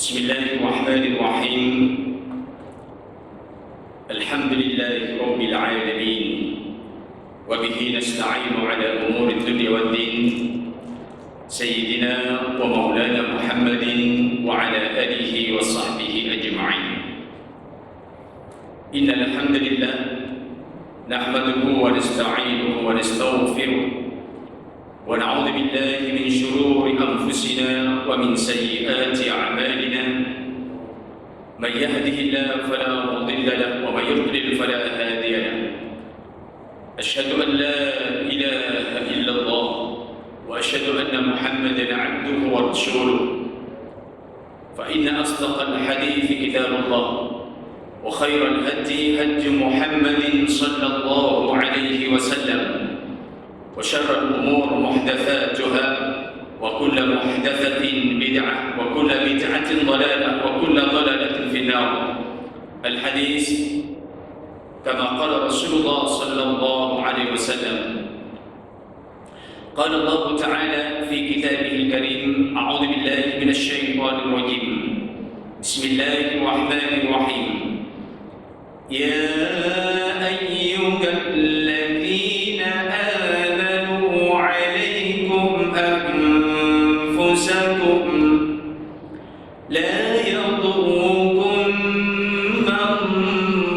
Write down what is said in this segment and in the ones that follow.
Bismillahirrahmanirrahim. Alhamdulillahi Rabbil Alamin. Wa bihi nasta'inu ala umuri dunya wad din. Sayyidina wa maulana Muhammadin wa ala alihi wa sahbihi ajma'in. Innal hamdalillah nahmaduhu wa nasta'inuhu wa nastaghfiruh. ونعوذ بالله من شرور أنفسنا ومن سيئات أعمالنا من يهده الله فلا مضل له ومن يضلل فلا هادي له أشهد أن لا إله إلا الله وأشهد أن محمدا عبده ورسوله فإن أصدق الحديث كتاب الله وخير الهدي هدي محمد صلى الله عليه وسلم وشر الأمور محدثاتها وكل محدثة بدعة وكل بدعة ضلالة وكل ضلالة في النار. الحديث كما قال رسول الله صلى الله عليه وسلم. قال الله تعالى في كتابه الكريم: أعوذ بالله من الشيطان الرجيم. بسم الله الرحمن الرحيم. يا أيها الذين آمنوا عليكم أنفسكم لا يضركم من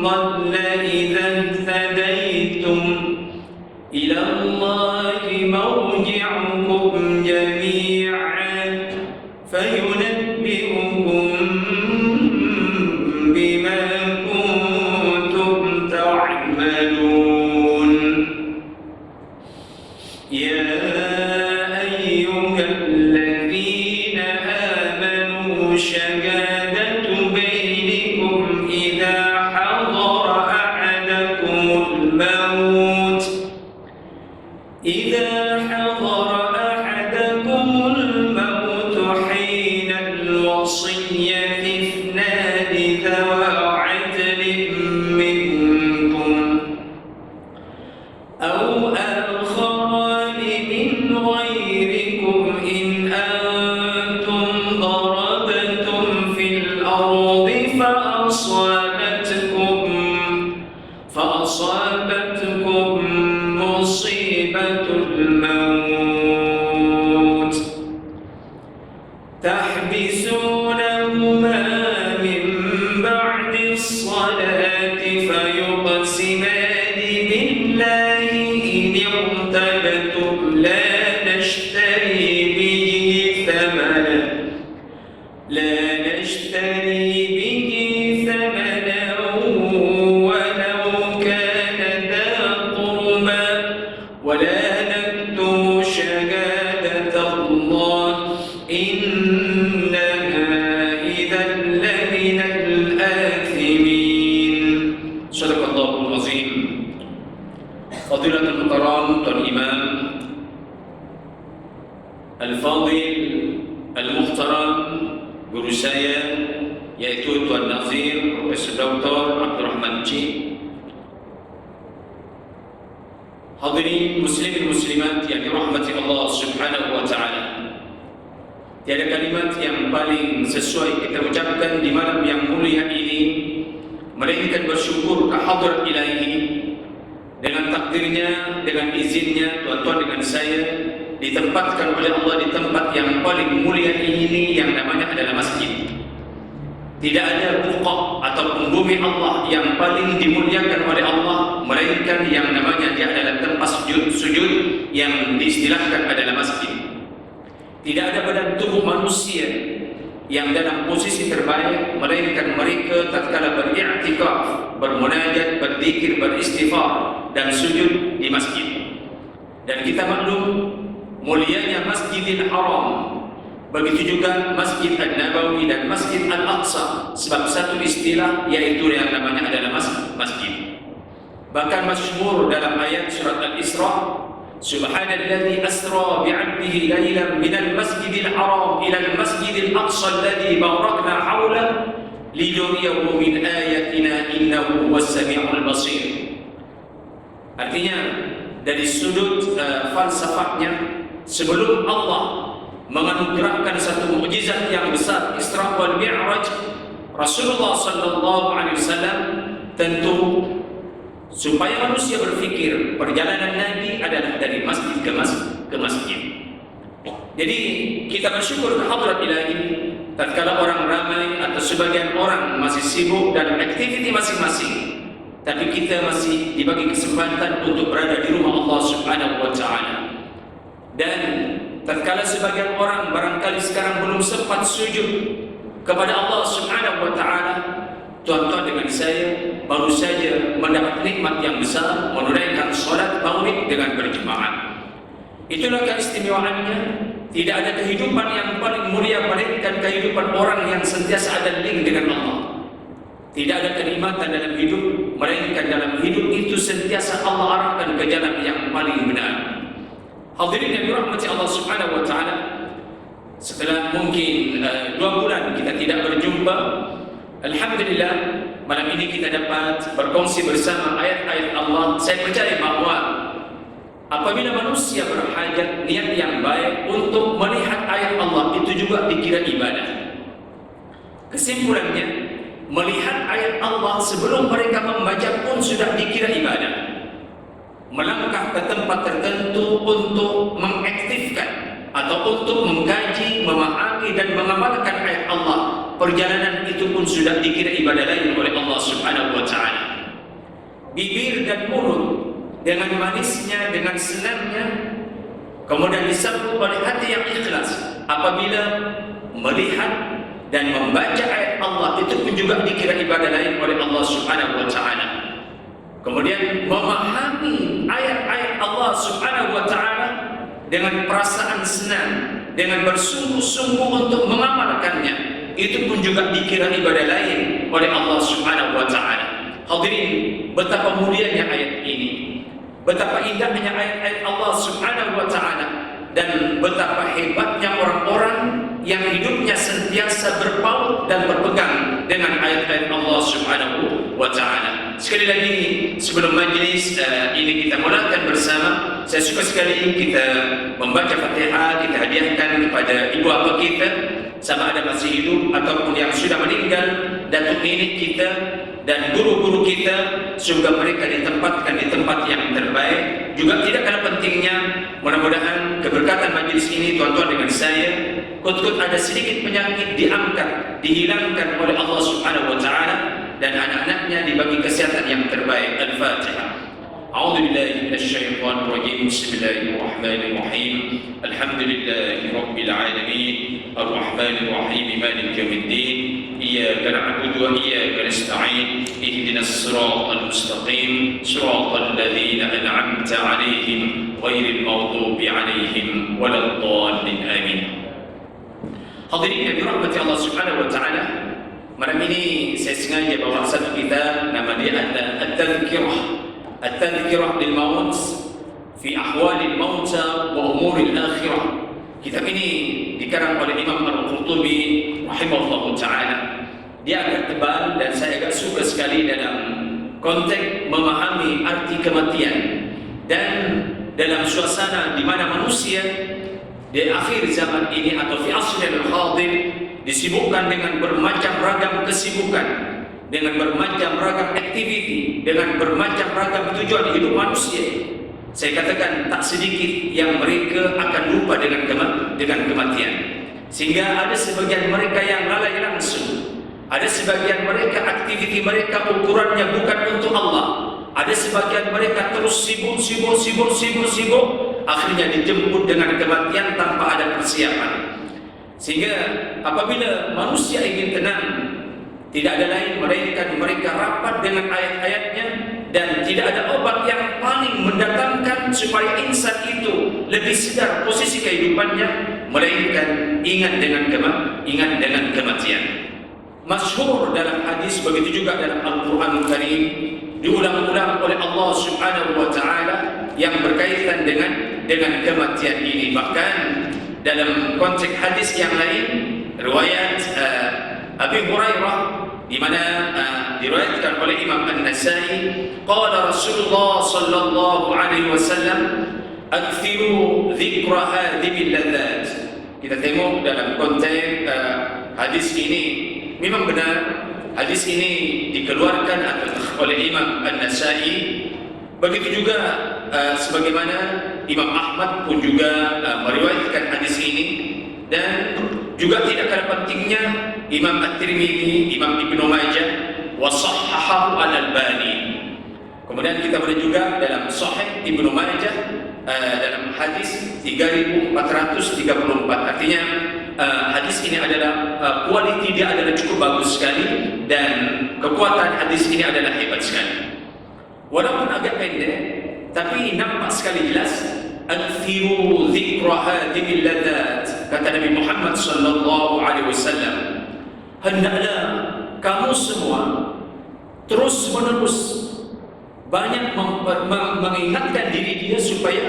ضل إذا اهتديتم إلى الله مرجعكم جميعا فينبئكم بما كنتم تعملون. يا أيها الذين آمنوا شهادة بينكم إذا حضر أحدكم الموت حين الوصية اثنان ذوى عدل منكم أو آخران من غيركم إن أنتم ضربتم في الأرض فأصابتكم مصيبة الموت تحبسونهما من بعد الصلاة فيقسمان بالله إن ارتبتم لا نشتري به ثمنا ولو كان ذا قربى ولا نكتم شهادة الله إنها إذا لمن الآثمين. صدق الله العظيم. Fadilatul Muhtaram Tuan Imam Al-Fadil Al-Muhtaram, guru saya yaitu Tuan Nazir Profesor Dr. Abdul Rahman Cik. Hadirin muslimin muslimat yang dirahmati Allah Subhanahu wa taala. Tiada kalimat yang paling sesuai kita ucapkan di malam yang mulia ini melainkan bersyukur kehadrat ilahi. Dengan takdirnya, dengan izinnya, tuan-tuan dengan saya ditempatkan oleh Allah di tempat yang paling mulia ini yang namanya adalah masjid. Tidak ada buqa atau bumi Allah yang paling dimuliakan oleh Allah melainkan yang namanya dia adalah tempat sujud yang diistilahkan adalah masjid. Tidak ada badan tubuh manusia yang dalam posisi terbaik melainkan mereka tatkala beriktikaf, bermunajat, berzikir, beristighfar dan sujud di masjid. Dan kita maklum mulianya Masjidil Haram, begitu juga Masjid An-Nabawi dan Masjid Al-Aqsa, sebab satu istilah yaitu yang namanya adalah masjid. Bahkan masyhur dalam ayat surat Al-Isra, Subhanalladzi asra bi'abdihi lailan minal masjidil haram ilal masjidil aqsa alladzi barakna haulahu linuriyahu min ayatina innahu huwas samiul basir. Artinya dari sudut falsafatnya, sebelum Allah menganugerahkan satu mukjizat yang besar, Isra wal Mi'raj. Rasulullah sallallahu alaihi wasallam tentu supaya manusia berfikir perjalanan Nabi adalah dari masjid ke masjid. Jadi kita bersyukur ke hadrat ilahi tatkala orang ramai atau sebagian orang masih sibuk dalam aktiviti masing-masing, tapi kita masih dibagi kesempatan untuk berada di rumah Allah Subhanahu wa taala. Dan tatkala sebagian orang barangkali sekarang belum sempat sujud kepada Allah Subhanahu wa taala, tuan-tuan dengan saya baru saja mendapat nikmat yang besar menunaikan salat Maulid dengan berjemaah. Itulah keistimewaannya. Tidak ada kehidupan yang paling mulia melainkan kehidupan orang yang sentiasa ada link dengan Allah. Tidak ada kenikmatan dalam hidup melainkan dalam hidup itu sentiasa Allah arahkan ke jalan yang paling benar. Hadirin yang dirahmati Allah Subhanahu wa taala, setelah mungkin 2 bulan kita tidak berjumpa, alhamdulillah malam ini kita dapat berkongsi bersama ayat-ayat Allah. Saya percaya bahwa apabila manusia berhajat niat yang baik untuk melihat ayat Allah, itu juga dikira ibadah. Kesimpulannya, melihat ayat Allah sebelum mereka membaca pun sudah dikira ibadah. Melangkah ke tempat tertentu untuk mengaktifkan atau untuk mengkaji, memahami dan mengamalkan ayat Allah, perjalanan itu pun sudah dikira ibadah lain oleh Allah Subhanahu wa taala. Bibir dan mulut dengan manisnya, dengan senangnya, kemudian disambut oleh hati yang ikhlas apabila melihat dan membaca ayat Allah, itu pun juga dikira ibadah lain oleh Allah Subhanahu wa taala. Kemudian memahami ayat-ayat Allah Subhanahu wa taala dengan perasaan senang, dengan bersungguh-sungguh untuk mengamalkannya, itu pun juga dikira ibadah lain oleh Allah Subhanahu wa taala. Hadirin, betapa mulianya ayat ini, betapa indahnya ayat-ayat Allah Subhanahu wa taala, dan betapa hebatnya orang-orang yang hidupnya sentiasa berpaut dan berpegang dengan ayat-ayat Allah Subhanahu wa taala. Sekali lagi sebelum majlis ini kita mulakan bersama, saya suka sekali kita membaca Fatihah, kita hadiahkan kepada ibu bapa kita, sama ada masih hidup ataupun yang sudah meninggal, datuk nenek kita dan guru-guru kita, semoga mereka ditempatkan di tempat yang terbaik. Juga tidak kalah pentingnya, mudah-mudahan keberkatan majlis ini tuan-tuan dengan saya, kut-kut ada sedikit penyakit diangkat, dihilangkan oleh Allah Subhanahu wa taala, dan anak-anaknya dibagi kesehatan yang terbaik. Al-Fatihah. A'udzu billahi minasy syaithanir rajim. Bismillahirrahmanirrahim. Alhamdulillahi rabbil alamin. Arrahmanir rahim. Maliki yaumiddin. Iyyaka na'budu wa iyyaka nasta'in. Ihdinas siratal mustaqim. Siratal ladzina an'amta 'alaihim ghairil maghdubi 'alaihim waladdallin. Amin. Hadirin yang dirahmati Allah Subhanahu wa taala, malam ini saya sengaja bawa satu kitab, nama dia adalah At-Tadhkirah bil Maut fi Ahwalil Mauta wa Umuril Akhirah. Kitab ini dikarang oleh Imam Al-Qurtubi rahimahullah taala. Dia agak tebal dan saya agak suka sekali dalam konteks memahami arti kematian, dan dalam suasana di mana manusia di akhir zaman ini atau fi asril hadir disibukkan dengan bermacam ragam kesibukan, dengan bermacam ragam aktiviti, dengan bermacam ragam tujuan hidup manusia. Saya katakan tak sedikit yang mereka akan lupa dengan kematian. Sehingga ada sebagian mereka yang lalai langsung. Ada sebagian mereka aktiviti mereka ukurannya bukan untuk Allah. Ada sebagian mereka terus sibuk, akhirnya dijemput dengan kematian tanpa ada persiapan. Sehingga apabila manusia ingin tenang, tidak ada lain melainkan mereka rapat dengan ayat-ayatnya, dan tidak ada obat yang paling mendatangkan supaya insan itu lebih sedar posisi kehidupannya, melainkan ingat dengan kematian. Masyhur dalam hadis, begitu juga dalam Al-Quranul Karim, diulang-ulang oleh Allah Subhanahu wa taala yang berkaitan dengan kematian ini. Bahkan dalam konteks hadis yang lain, riwayat Abi Hurairah, di mana diriwayatkan oleh Imam An-Nasai, qala Rasulullah sallallahu alaihi wasallam, akthiru dzikra hadhihi al-ladzat. kita tengok dalam konteks hadis ini, memang benar hadis ini dikeluarkan oleh Imam An-Nasai. Begitu juga sebagaimana Imam Ahmad pun juga meriwayatkan hadis ini, dan juga tidak kalah pentingnya Imam At-Tirmidzi, Imam Ibnu Majah, wa sahhahahu Al-Albani. Kemudian kita boleh juga dalam Sahih Ibnu Majah dalam hadis 3434. Artinya hadis ini adalah kualiti dia adalah cukup bagus sekali, dan kekuatan hadis ini adalah hebat sekali. Walaupun agak pendek, tapi nampak sekali jelas. Akthiru dzikra hadhil ladzat, kata Nabi Muhammad sallallahu alaihi wasallam, hendaklah kamu semua terus menerus banyak mengingatkan diri dia supaya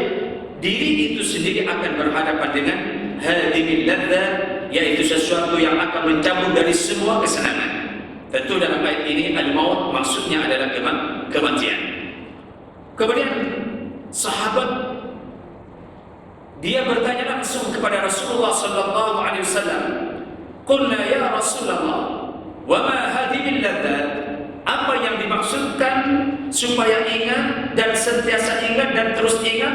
diri itu sendiri akan berhadapan dengan hadhil ladzat, yaitu sesuatu yang akan mencabut dari semua kesenangan. Tentu dalam ayat ini al-maut maksudnya adalah kematian. Kemudian sahabat dia bertanya langsung kepada Rasulullah sallallahu alaihi wasallam, "Qulna ya Rasulullah, wa ma hadhihi ladzat?" Apa yang dimaksudkan supaya ingat dan sentiasa ingat dan terus ingat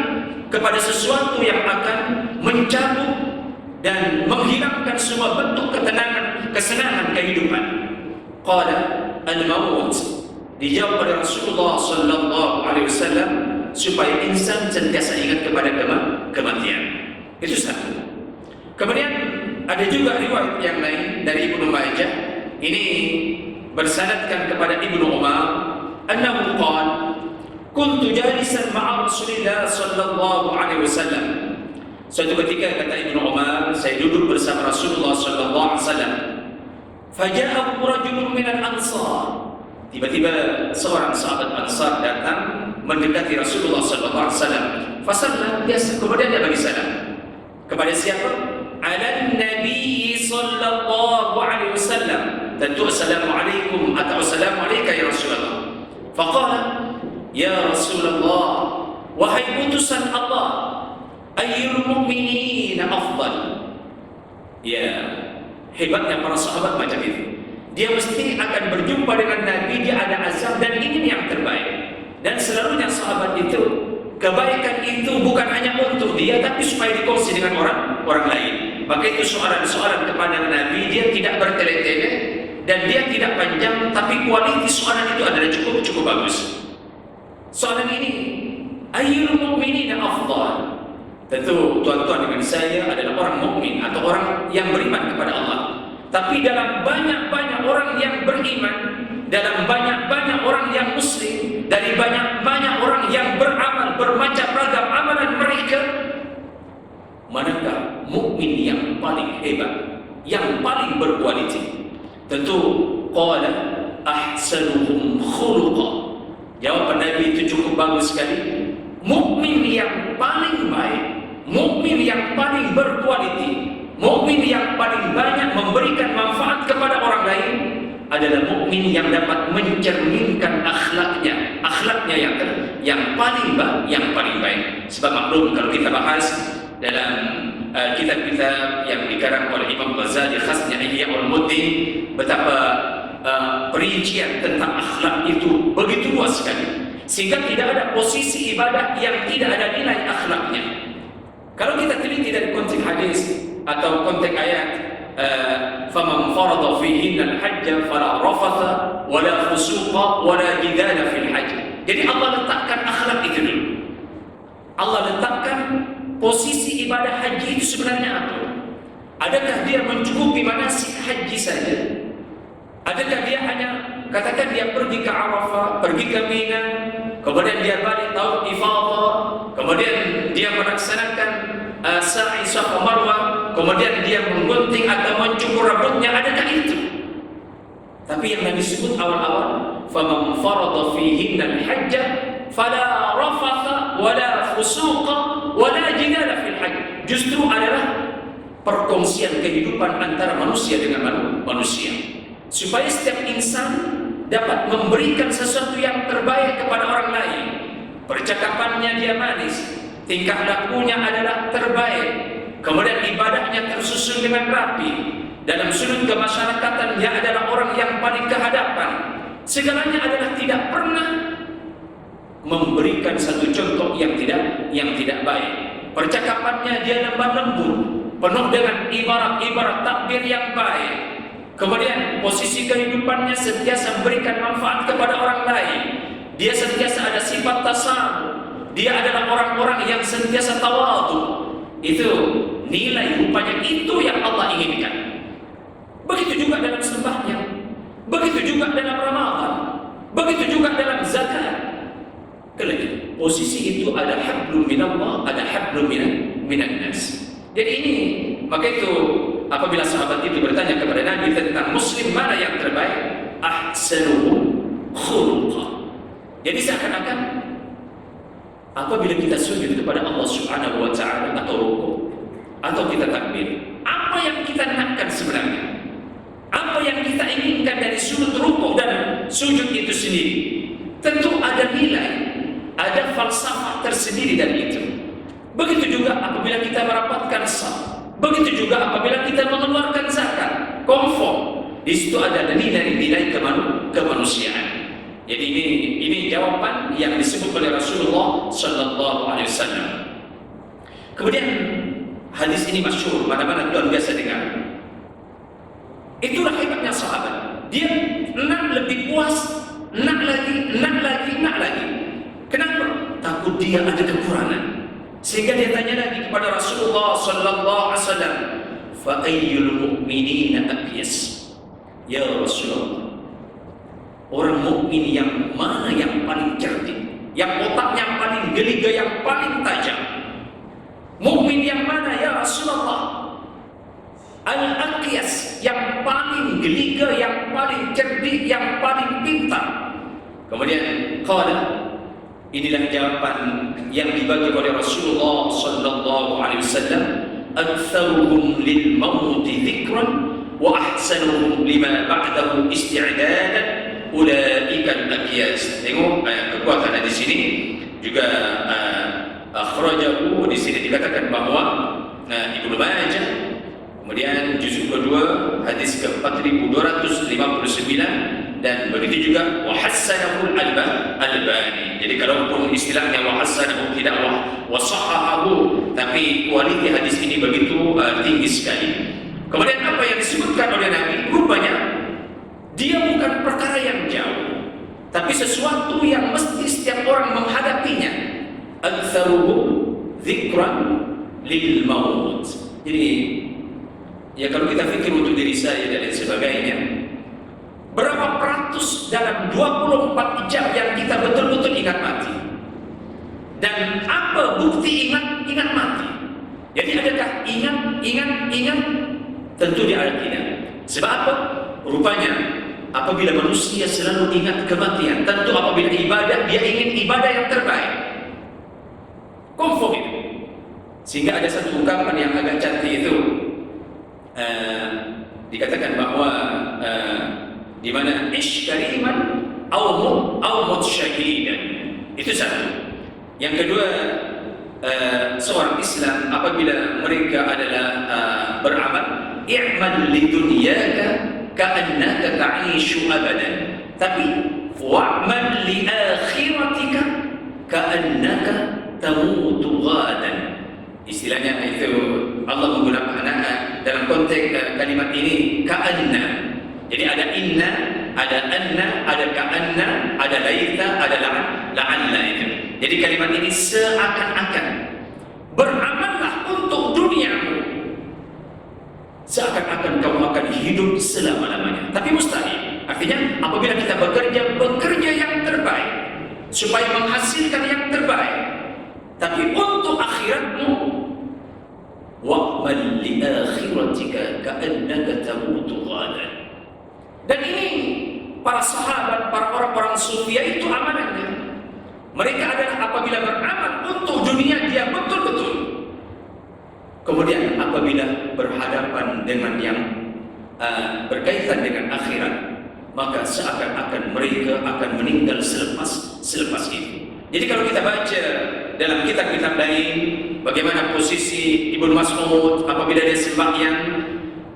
kepada sesuatu yang akan mencabut dan menghilangkan semua bentuk kesenangan kehidupan? Qala al-maut. Dijawab oleh Rasulullah sallallahu alaihi wasallam supaya insan sentiasa ingat kepada kematian. Itu satu. Kemudian ada juga riwayat yang lain dari Ibnu Majah. Ini bersanadkan kepada Ibnu Umar, annahu qala, kuntu jalisan ma'a Rasulillah sallallahu alaihi wasallam. Suatu ketika, kata Ibnu Umar, saya duduk bersama Rasulullah sallallahu alaihi wasallam. Faja'ahu rajulun minal ansar. Tiba-tiba seorang sahabat Ansar datang mendekati Rasulullah sallallahu alaihi wasallam. Fasallam, kemudian dia bagi salam. Kepada siapa? Ala Nabi sallallahu alaihi wasallam. Tentu assalamualaikum atau assalamualaikum ya Rasulullah. Faqala, ya Rasulullah, wahai utusan Allah, ayyul mu'minina afdal. Ya, hebatnya para sahabat macam itu. Dia mesti akan berjumpa dengan Nabi, dia ada azab dan ingin yang terbaik. Dan selalunya sahabat itu, kebaikan itu bukan hanya untuk dia, tapi supaya dikongsi dengan orang lain. Maka itu soalan-soalan kepada Nabi, dia tidak bertele-tele dan dia tidak panjang, tapi kualitas soalan itu adalah cukup bagus. Soalan ini, ayyul mu'minina afdal. Tentu tuan-tuan dengan saya adalah orang mukmin atau orang yang beriman kepada Allah. Tapi dalam banyak-banyak orang yang beriman, dalam banyak-banyak orang yang muslim, dari banyak-banyak orang yang beramal, bermacam ragam amalan mereka, manakah mukmin yang paling hebat, yang paling berkualiti? Tentu qala ahsanuhum khuluqa. Jawaban Nabi itu cukup bagus sekali. Mukmin yang paling baik, mukmin yang paling berkualiti, mukmin yang paling banyak memberikan manfaat kepada orang lain adalah mukmin yang dapat mencerminkan akhlaknya yang paling baik. Sebab maklum kalau kita bahas dalam kitab-kitab yang dikarang oleh Imam Ghazali, khasnya Ihya Ulumuddin, betapa perincian tentang akhlak itu begitu luas sekali, sehingga tidak ada posisi ibadah yang tidak ada nilai akhlaknya. Kalau kita teliti dari konteks hadis atau konteks ayat, faman farada fihinna al-hajj fala rafatha wala fusuqa wala jidala fil hajj. Jadi Allah letakkan akhlak itu dulu. Allah letakkan posisi ibadah haji itu sebenarnya apa? Adakah dia mencukupi manasik haji saja? Adakah dia hanya katakan dia pergi ke Arafah, pergi ke Mina, kemudian dia balik tauf ifadah, kemudian dia melaksanakan sa'i Safa Marwah, kemudian dia menggunting atau mencukur rambutnya? Adakah itu? Tapi yang Nabi sebut awal-awal, faman farada fihinna al-hajj fala rafatha wala fusuqa wala jidala fil hajj, justru adalah perkongsian kehidupan antara manusia dengan manusia, supaya setiap insan dapat memberikan sesuatu yang terbaik kepada orang lain. Percakapannya dia manis, tingkah lakunya adalah terbaik, kemudian ibadahnya tersusun dengan rapi, dalam sudut kemasyarakatan dia adalah orang yang paling kehadapan, segalanya adalah tidak pernah memberikan satu contoh yang tidak baik. Percakapannya dia lemah lembut, penuh dengan ibarat-ibarat takbir yang baik. Kemudian posisi kehidupannya sentiasa memberikan manfaat kepada orang lain. Dia sentiasa ada sifat tasawuf. Dia adalah orang-orang yang sentiasa tawadhu. Itu nilai rupanya, itu yang Allah inginkan. Begitu juga dalam sembahnya, begitu juga dalam Ramadan, begitu juga dalam zakat. Kelihatan posisi itu ada hablum minallah, ada hablum minan nas. Jadi ini, maka itu apabila sahabat itu bertanya kepada Nabi tentang muslim mana yang terbaik, ahsanuhum khuluqa. Jadi seakan-akan apabila kita sujud kepada Allah Subhanahu wa taala atau rukuk atau kita takbir, apa yang kita nakkan sebenarnya? Apa yang kita inginkan dari sudut rukuk dan sujud itu sendiri? Tentu ada nilai, ada falsafah tersendiri dari itu. Begitu juga apabila kita merapatkan saf, begitu juga apabila kita mengeluarkan zakat, komfort. Di situ ada nilai-nilai kemanusiaan. Jadi ini jawaban yang disebut oleh Rasulullah Sallallahu Alaihi Wasallam. Kemudian hadis ini masyhur, mana-mana tuan biasa dengar. Itulah hebatnya sahabat. Dia nak lebih puas, nak lagi. Kenapa? Takut dia ada kekurangan. Sehingga dia tanya lagi kepada Rasulullah Sallallahu Alaihi Wasallam, fa ayyul mu'minina aqyas? Ya Rasulullah, orang mukmin yang mana yang paling cerdik, yang otaknya paling geliga, yang paling tajam? Mukmin yang mana ya Rasulullah? Al-aqyas, yang paling geliga, yang paling cerdik, yang paling pintar. Kemudian qala, inilah jawaban yang dibagi oleh Rasulullah sallallahu alaihi wasallam, aktsaruhum lil maut dzikran wa ahsanuhum lima ba'dahu isti'dadan ulaika al-aqyas. Tengok kekuatan di sini juga akhrajahu, di sini dikatakan bahwa Ibnu Majah, kemudian juzuk kedua hadis ke-4259, dan begitu juga wa hassanahu al-Albani. Jadi kalaupun istilahnya wa hassanahu tidak wa sahahahu, tapi kualiti hadis ini begitu tinggi sekali. Kemudian apa yang disebutkan oleh Nabi, rupanya dia bukan perkara yang jauh, tapi sesuatu yang mesti setiap orang menghadapinya. Aktsaruhum dzikran lil maut. Jadi ya kalau kita fikir untuk diri saya dan lain sebagainya, berapa peratus dalam 24 jam yang kita betul-betul ingat mati? Dan apa bukti ingat mati? Jadi adakah ingat? Tentu dia ada tidak. Sebab apa? Rupanya apabila manusia selalu ingat kematian, tentu apabila ibadah, dia ingin ibadah yang terbaik. Komfort itu. Sehingga ada satu ungkapan yang agak cantik itu, dikatakan bahwa di mana ish kariman au mut syahidan. Itu satu. Yang kedua, seorang Islam apabila mereka adalah beramal, i'mal lidunyaka ka'annaka ta'ishu abadan, tapi wa'mal li akhiratika ka'annaka tamutu ghadan. Istilahnya itu Allah menggunakan dalam konteks kalimat ini ka'anna. Jadi ada inna, ada anna, ada ka'anna, ada laita, ada la'alla itu. Jadi kalimat ini seakan-akan beramallah untuk duniamu, seakan-akan kamu akan hidup selama-lamanya. Tapi mustahil. Artinya apabila kita bekerja yang terbaik supaya menghasilkan yang terbaik, tapi untuk akhiratmu, wa'mal li akhiratika ka'annaka tamutu ghadan. Dan ini para sahabat, para orang-orang sufi itu amanahnya. Mereka adalah apabila beramal untuk dunia dia betul-betul, kemudian apabila berhadapan dengan yang berkaitan dengan akhirat, maka seakan-akan mereka akan meninggal selepas itu. Jadi kalau kita baca dalam kitab-kitab lain, bagaimana posisi Ibnu Mas'ud apabila dia sembahyang,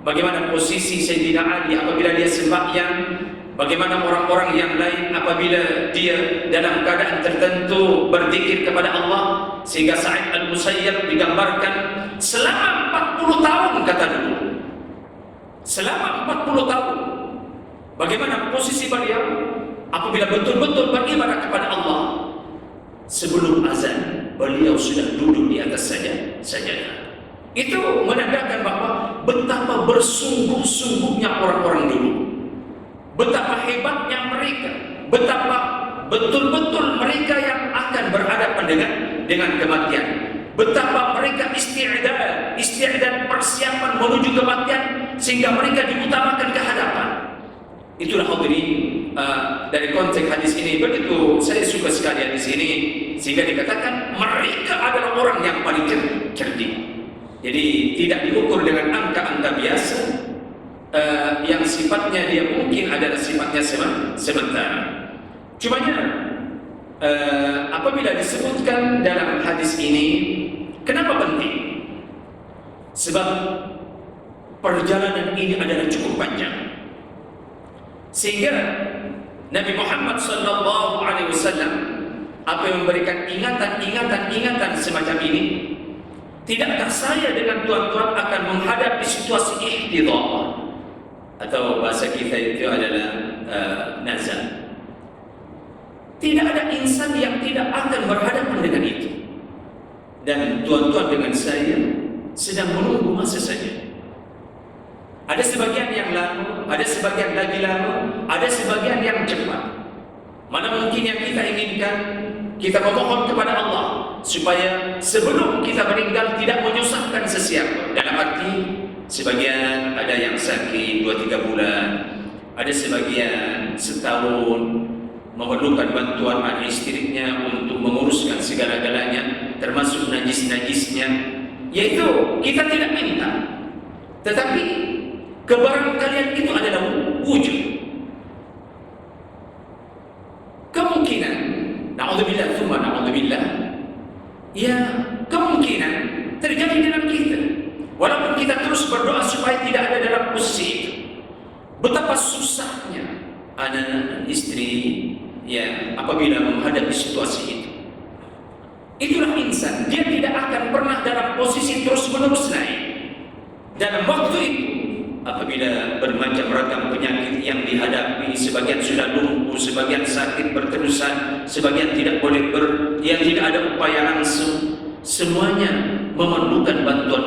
bagaimana posisi Sayyidina Ali apabila dia sembahyang, bagaimana orang-orang yang lain apabila dia dalam keadaan tertentu berzikir kepada Allah. Sehingga Sa'id Al-Musayyab digambarkan selama 40 tahun, kata dulu, selama 40 tahun bagaimana posisi beliau apabila betul-betul beribadah kepada Allah. Sebelum azan beliau sudah duduk di atas sajadah. Itu menandakan bahwa betapa bersungguh-sungguhnya orang-orang dulu, betapa hebatnya mereka, betapa betul-betul mereka yang akan berhadapan dengan kematian, betapa mereka isti'dad persiapan menuju kematian sehingga mereka diutamakan ke hadapan. Itulah hadirin, dari konteks hadis ini begitu saya suka sekali hadis ini, sehingga dikatakan mereka adalah orang yang paling cerdik. Jadi tidak diukur dengan angka-angka biasa yang sifatnya dia mungkin adalah sifatnya sementara. Cumanya apabila disebutkan dalam hadis ini, kenapa penting? Sebab perjalanan ini adalah cukup panjang, sehingga Nabi Muhammad SAW apa yang memberikan ingatan semacam ini. Tidakkah saya dengan tuan-tuan akan menghadapi situasi ihtidhar, atau bahasa kita itu adalah nazar. Tidak ada insan yang tidak akan berhadapan dengan itu. Dan tuan-tuan dengan saya sedang menunggu masa saja. Ada sebagian yang lama, ada sebagian lagi lama, ada sebagian yang cepat. Mana mungkin yang kita inginkan, kita memohon kepada Allah supaya sebelum kita meninggal tidak menyusahkan sesiapa. Dalam arti sebagian ada yang sakit 2-3 bulan, ada sebagian setahun memerlukan bantuan anak istrinya untuk menguruskan segala-galanya termasuk najis-najisnya. Yaitu kita tidak minta, tetapi kebarangkalian itu adalah wujud. Kemungkinan, na'udzubillah tsumma na'udzubillah, ya kemungkinan terjadi dalam kita. Walaupun kita terus berdoa supaya tidak ada dalam posisi itu. Betapa susahnya anak dan istri ya apabila menghadapi situasi itu. Itulah insan, dia tidak akan pernah dalam posisi terus-menerus naik. Dalam waktu itu, apabila bermacam ragam penyakit yang dihadapi, sebagian sudah lumpuh, sebagian sakit berterusan, sebagian tidak boleh yang tidak ada upaya langsung, semuanya memerlukan bantuan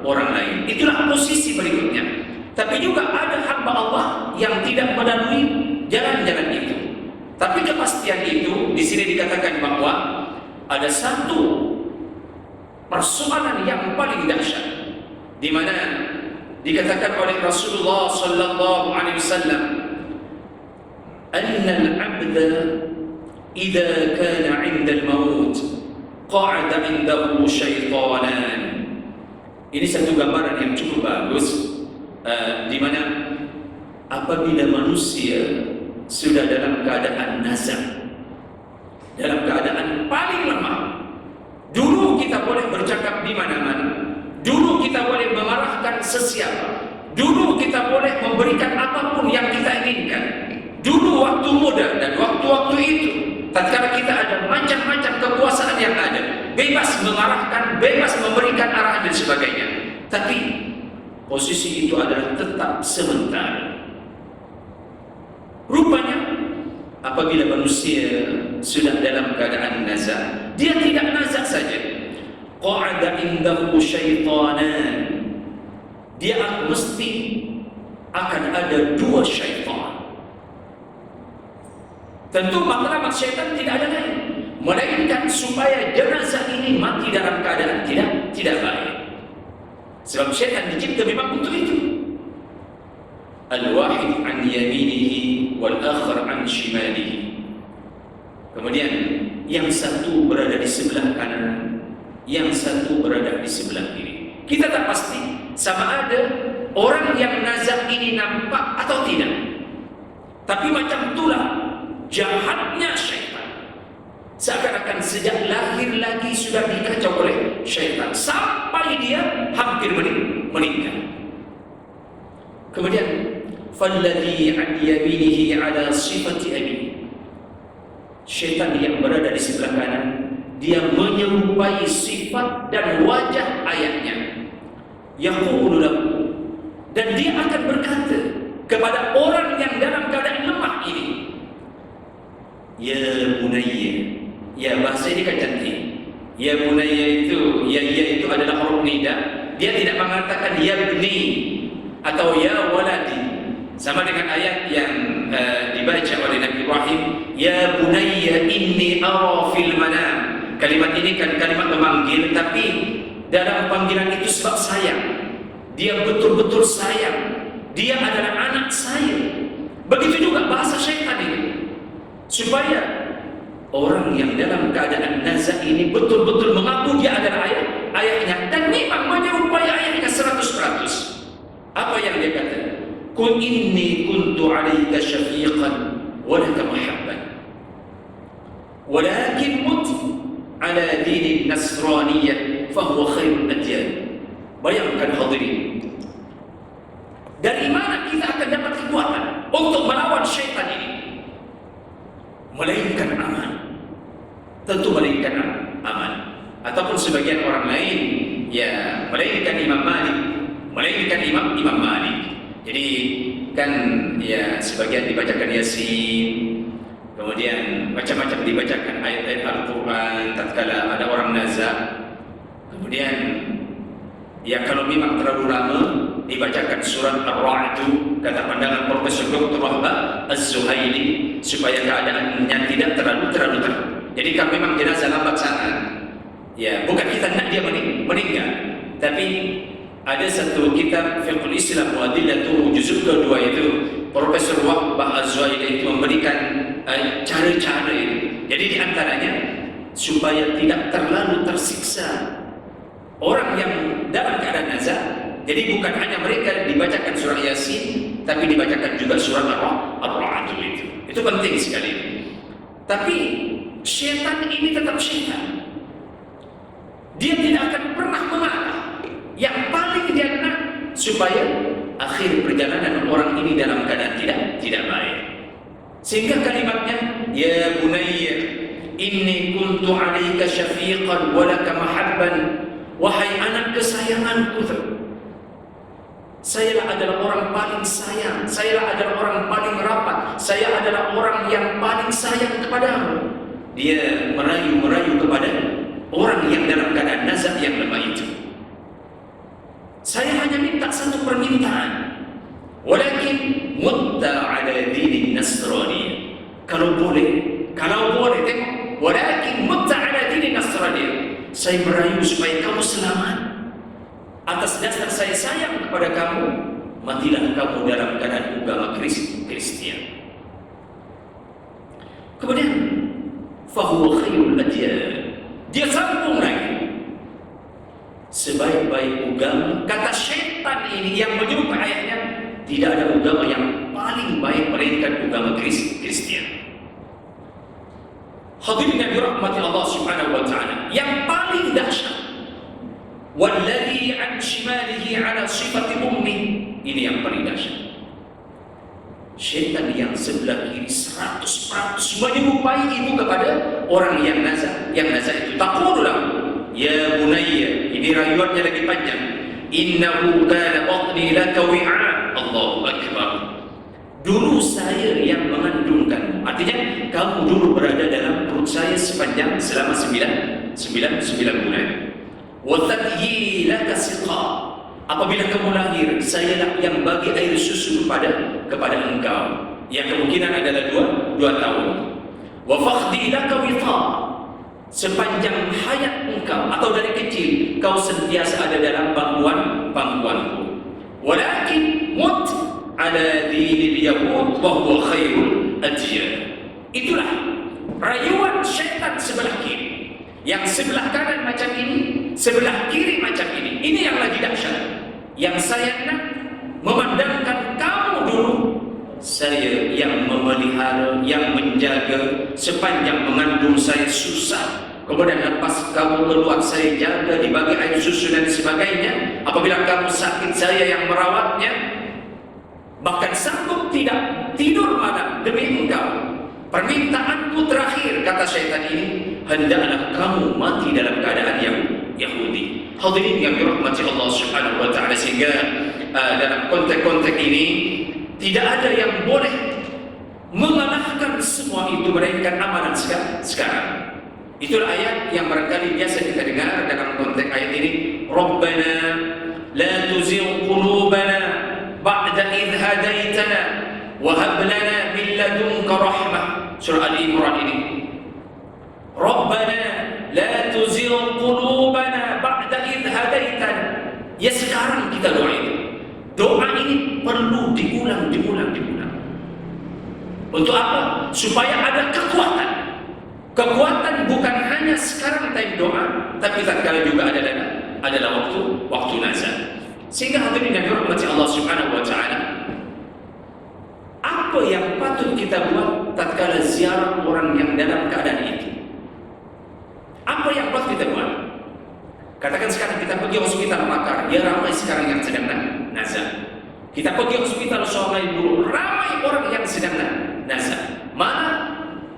orang lain. Itulah posisi berikutnya. Tapi juga ada hamba Allah yang tidak melalui jalan-jalan itu. Tapi kepastian itu di sini dikatakan bahwa ada satu persoalan yang paling dahsyat, di mana dikatakan oleh Rasulullah sallallahu alaihi wasallam, "Anna al-'abda idza kana 'inda al-maut qa'ada 'indahu syaitanan." Ini satu gambaran yang cukup bagus, di mana apabila manusia sudah dalam keadaan nazar, dalam keadaan paling lemah, dulu kita boleh bercakap di mana-mana, dulu kita boleh memarahkan sesiapa, dulu kita boleh memberikan apapun yang kita inginkan. Dulu waktu muda dan waktu-waktu itu, tatkala kita ada macam-macam kekuasaan yang ada, bebas mengarahkan, bebas memberikan arahan dan sebagainya. Tapi posisi itu adalah tetap sementara. Rupanya apabila manusia sudah dalam keadaan nazar, dia tidak nazar saja. Qa'ada indahu syaitanan, dia mesti akan ada 2 syaitan. Tentu matlamat syaitan tidak ada lain melainkan supaya jenazah ini mati dalam keadaan tidak baik. Sebab syaitan dicipta memang untuk itu. Al-wahid an yaminihi wal akhar an shimalihi. Kemudian yang satu berada di sebelah kanan, yang satu berada di sebelah kiri. Kita tak pasti sama ada orang yang nazar ini nampak atau tidak. Tapi macam itulah jahatnya syaitan. seakan-akan sejak lahir lagi sudah dikacau oleh syaitan sampai dia hampir meninggal. Kemudian falladhi an yaminihi ala sifati abi, syaitan yang berada di sebelah kanan, dia menyerupai sifat dan wajah ayahnya. Yaqulu lahu, dan dia akan berkata kepada orang yang dalam keadaan lemah ini, ya bunayya. Ya, bahasa ini kan cantik. Ya bunayya itu, ya itu adalah huruf nida. Dia tidak mengatakan ya bni atau ya waladi, sama dengan ayat yang dibaca oleh Nabi Ibrahim, ya bunayya inni ara fil manam. Kalimat ini kan kalimat memanggil, tapi dalam panggilan itu sebab sayang. Dia betul-betul sayang. Dia adalah anak saya. Begitu juga bahasa syaitan ini, supaya orang yang dalam keadaan nazak ini betul-betul mengaku dia adalah ayahnya, dan memang menyerupai ayahnya 100%. Apa yang dia kata? Kun inni kuntu alaika syafiqan wa laka mahabban walakin mut ala dini nasraniyah fahuwa khairul adyan. Bayangkan hadirin, dari mana kita akan dapat kekuatan untuk melawan syaitan ini? Melainkan aman. Tentu melainkan aman. Ataupun sebagian orang lain, ya melainkan Imam Malik, melainkan Imam Malik. Jadi kan ya sebagian dibacakan Yasin, kemudian macam-macam dibacakan ayat-ayat Al-Quran tatkala ada orang nazak. Kemudian ya kalau memang terlalu lama dibacakan surat Ar-Ra'd, kata pandangan Profesor Dr. Wahbah Az-Zuhaili, supaya keadaannya tidak terlalu terang. Jadi kalau memang jenazah lambat sangat, ya bukan kita nak dia meninggal, tapi ada satu kitab Fiqhul Islam wa Adillatuhu juzuk kedua itu, Profesor Wahbah Az-Zuhaili itu memberikan cara-cara itu. Jadi di antaranya supaya tidak terlalu tersiksa orang yang dalam keadaan nazar. Jadi bukan hanya mereka dibacakan surah Yasin, tapi dibacakan juga surah Ar-Ra'd itu. Itu penting sekali. Tapi syaitan ini tetap syaitan. Dia tidak akan pernah mengalah. Yang paling dia nak supaya akhir perjalanan orang ini dalam keadaan tidak baik. Sehingga kalimatnya, ya bunayya inni kuntu 'alaika syafiqan wa laka mahabban, wahai anak kesayanganku, sayalah adalah orang paling sayang, sayalah adalah orang paling rapat, saya adalah orang yang paling sayang kepadamu. Dia merayu kepada orang yang dalam keadaan nazak yang lemah itu. Saya hanya minta satu permintaan, walakin mutta ala dini nasrani. Kalau boleh tengok, walakin mutta ala dini nasrani. Saya merayu supaya kamu selamat. Atas dasar saya sayang kepada kamu, matilah kamu dalam keadaan agama Kristian. Kemudian fahuwa khairul adyan. Dia sambung lagi, sebaik-baik agama, kata syaitan ini yang menyerupai ayahnya, tidak ada agama yang paling baik melainkan agama Kristian. Hadirin yang dirahmati Allah Subhanahu wa taala, yang paling dahsyat, walladhi an shimalihi ala sifati ummi, ini yang paling dahsyat. Syaitan yang sebelah kiri 100% menyerupai ibu kepada orang yang nazar. Yang nazar itu taqululah, ya bunayya, ini rayuannya lagi panjang, innahu kana batni laka wi'a. Allahu akbar. Dulu saya yang mengandungkan, artinya kamu dulu berada dalam perut saya sepanjang selama 9 bulan. Wa tadyi laka siqa. Apabila kamu lahir, sayalah yang bagi air susu kepada engkau, yang kemungkinan adalah 2 tahun. Wa fakhdi laka wita. Sepanjang hayat engkau atau dari kecil, kau sentiasa ada dalam pangkuanku. Walakin mut ala dinil yahud wa huwa khairul adyan. Itulah rayuan syaitan sebelah kiri. Yang sebelah kanan macam ini, sebelah kiri macam ini. Ini yang lagi dahsyat. Yang saya nak memandangkan kamu dulu saya yang memelihara, yang menjaga sepanjang mengandung saya susah. Kemudian lepas kamu keluar saya jaga, dibagi air susu dan sebagainya. Apabila kamu sakit saya yang merawatnya. Bahkan sanggup tidak tidur malam demi engkau. Permintaanku terakhir, kata syaitan ini, hendaklah kamu mati dalam keadaan yang Yahudi. Hadirin yang dirahmati Allah Subhanahu wa taala, sehingga dalam konteks-konteks ini tidak ada yang boleh mengalahkan semua itu melainkan amalan sekarang. Itulah ayat yang barangkali biasa kita dengar dalam konteks ayat ini. Rabbana la tuzigh qulubana ba'da idh hadaitana wa hab lana min ladunka rahmah. Surah Al-Imran ini. Rabbana la tuzigh qulubana ba'da idh hadaitana. Ya, sekarang kita doa itu. Doa ini perlu diulang. Untuk apa? Supaya ada kekuatan. Kekuatan bukan hanya sekarang time doa, tapi tatkala juga adalah waktu nazar. Sehingga hadirin yang dirahmati Allah Subhanahu wa taala, apa yang patut kita buat tatkala ziarah orang yang dalam keadaan itu? Apa yang patut kita buat? Katakan sekarang kita pergi hospital Makar, ya ramai sekarang yang sedang nazar. Kita pergi hospital Sungai Buloh, ramai orang yang sedang nazar. Mana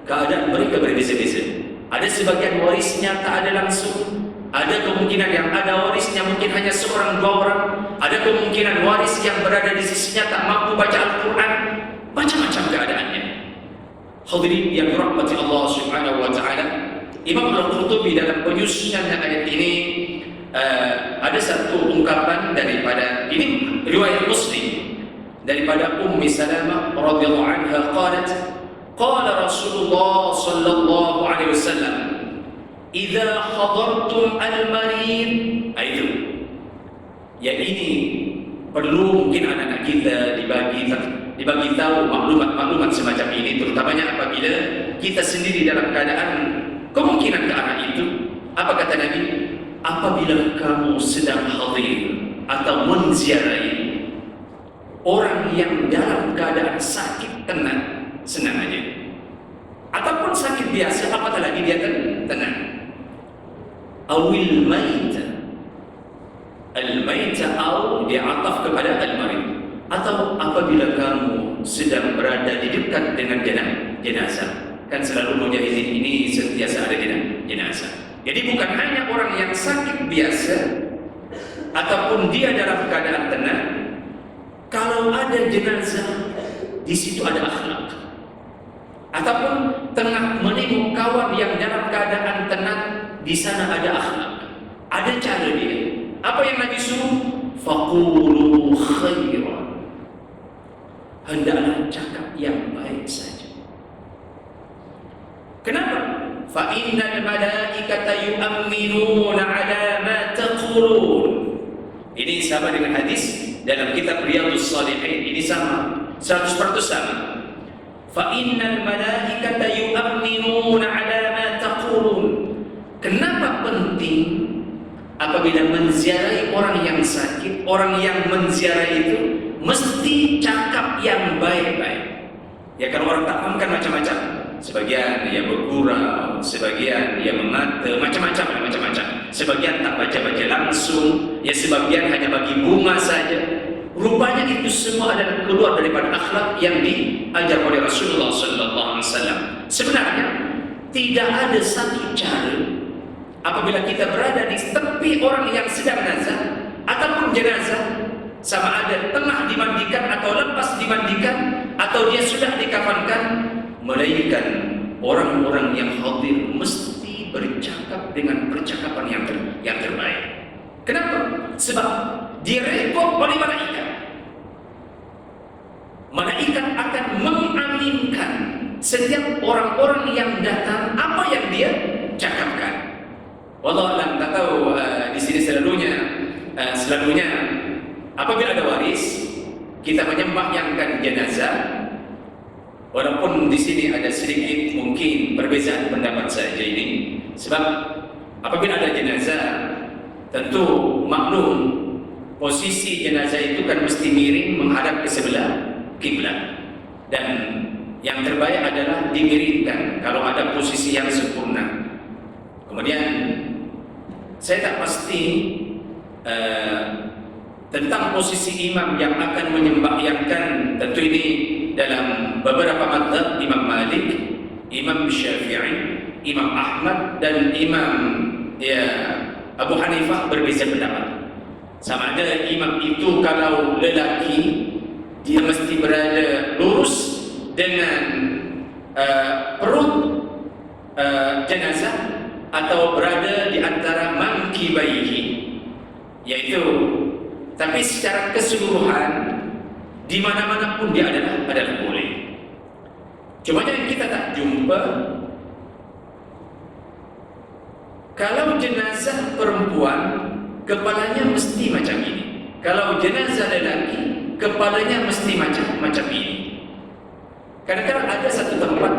keadaan mereka berbeza-beza. Ada sebagian warisnya tak ada langsung. Ada kemungkinan yang ada warisnya mungkin hanya seorang dua orang. Ada kemungkinan waris yang berada di sisinya tak mampu baca Al-Quran. Macam-macam keadaannya. Hadirin yang dirahmati Allah Subhanahu wa taala, Imam Al-Qurtubi dalam penyusunan ayat ini ada satu ungkapan daripada, ini riwayat Muslim, daripada Ummi Salamah radhiyallahu anha qalat, qala Rasulullah sallallahu alaihi wasallam, idza hadartum al-marid. Itu ya, ini perlu mungkin anak-anak kita dibagi tahu maklumat semacam ini, terutamanya apabila kita sendiri dalam keadaan kemungkinan ke arah itu. Apa kata Nabi? Apabila kamu sedang hadir atau menziarahi orang yang dalam keadaan sakit, senang aja. Ataupun sakit biasa, apatah lagi dia tenang. Awil maita, al-maita au di'ataf kepada al-marid. Atau apabila kamu sedang berada di dekat dengan jenazah. Kan selalu mujahidin ini sentiasa ada jenazah. Jadi bukan hanya orang yang sakit biasa ataupun dia dalam keadaan tenang. Kalau ada jenazah, di situ ada akhlak. Ataupun tengah menengok kawan yang dalam keadaan tenang, di sana ada akhlak. Ada cara dia. Apa yang Nabi suruh? Faqulu khairan. Hendaklah cakap yang baik saja. Kenapa? Fa innal malaikata yu'minuna 'ala ma taqulun. Ini sama dengan hadis dalam kitab Riyadhus Shalihin. Ini sama, 100% sama. Fa innal malaikata yu'minuna 'ala ma taqulun. Kenapa penting apabila menziarahi orang yang sakit, orang yang menziarahi itu mesti cakap yang baik-baik. Ya, kalau orang tak paham kan macam-macam. Sebagian ya bergurau, sebagian ya memata, macam-macam. Sebagian tak baca-baca langsung, ya sebagian hanya bagi bunga saja. Rupanya itu semua adalah keluar daripada akhlak yang diajar oleh Rasulullah sallallahu alaihi wasallam. Sebenarnya tidak ada satu cara apabila kita berada di tepi orang yang sedang nazar ataupun jenazah, sama ada tengah dimandikan atau lepas dimandikan atau dia sudah dikafankan, melainkan orang-orang yang hadir mesti bercakap dengan percakapan yang terbaik. Kenapa? Sebab direkod oleh malaikat. Malaikat akan mengaminkan setiap orang-orang yang datang apa yang dia cakapkan. Wallahu a'lam, tak tahu di sini selalunya apabila ada waris, kita menyembahyangkan jenazah. Walaupun di sini ada sedikit mungkin perbezaan pendapat saja ini, sebab apabila ada jenazah, tentu maklum posisi jenazah itu kan mesti miring menghadap ke sebelah kiblat. dan yang terbaik adalah dimiringkan kalau ada posisi yang sempurna. Kemudian saya tak pasti tentang posisi imam yang akan menyembahyangkan. Tentu ini dalam beberapa mazhab, Imam Malik, Imam Syafi'i, Imam Ahmad dan Imam Abu Hanifah berbeza pendapat. Sama ada imam itu kalau lelaki dia mesti berada lurus dengan perut jenazah atau berada di antara mankibaihi, yaitu, tapi secara keseluruhan di mana-mana pun dia adalah boleh. Cuma yang kita tak jumpa, kalau jenazah perempuan kepalanya mesti macam ini, kalau jenazah lelaki kepalanya mesti macam ini. Kadang-kadang ada satu tempat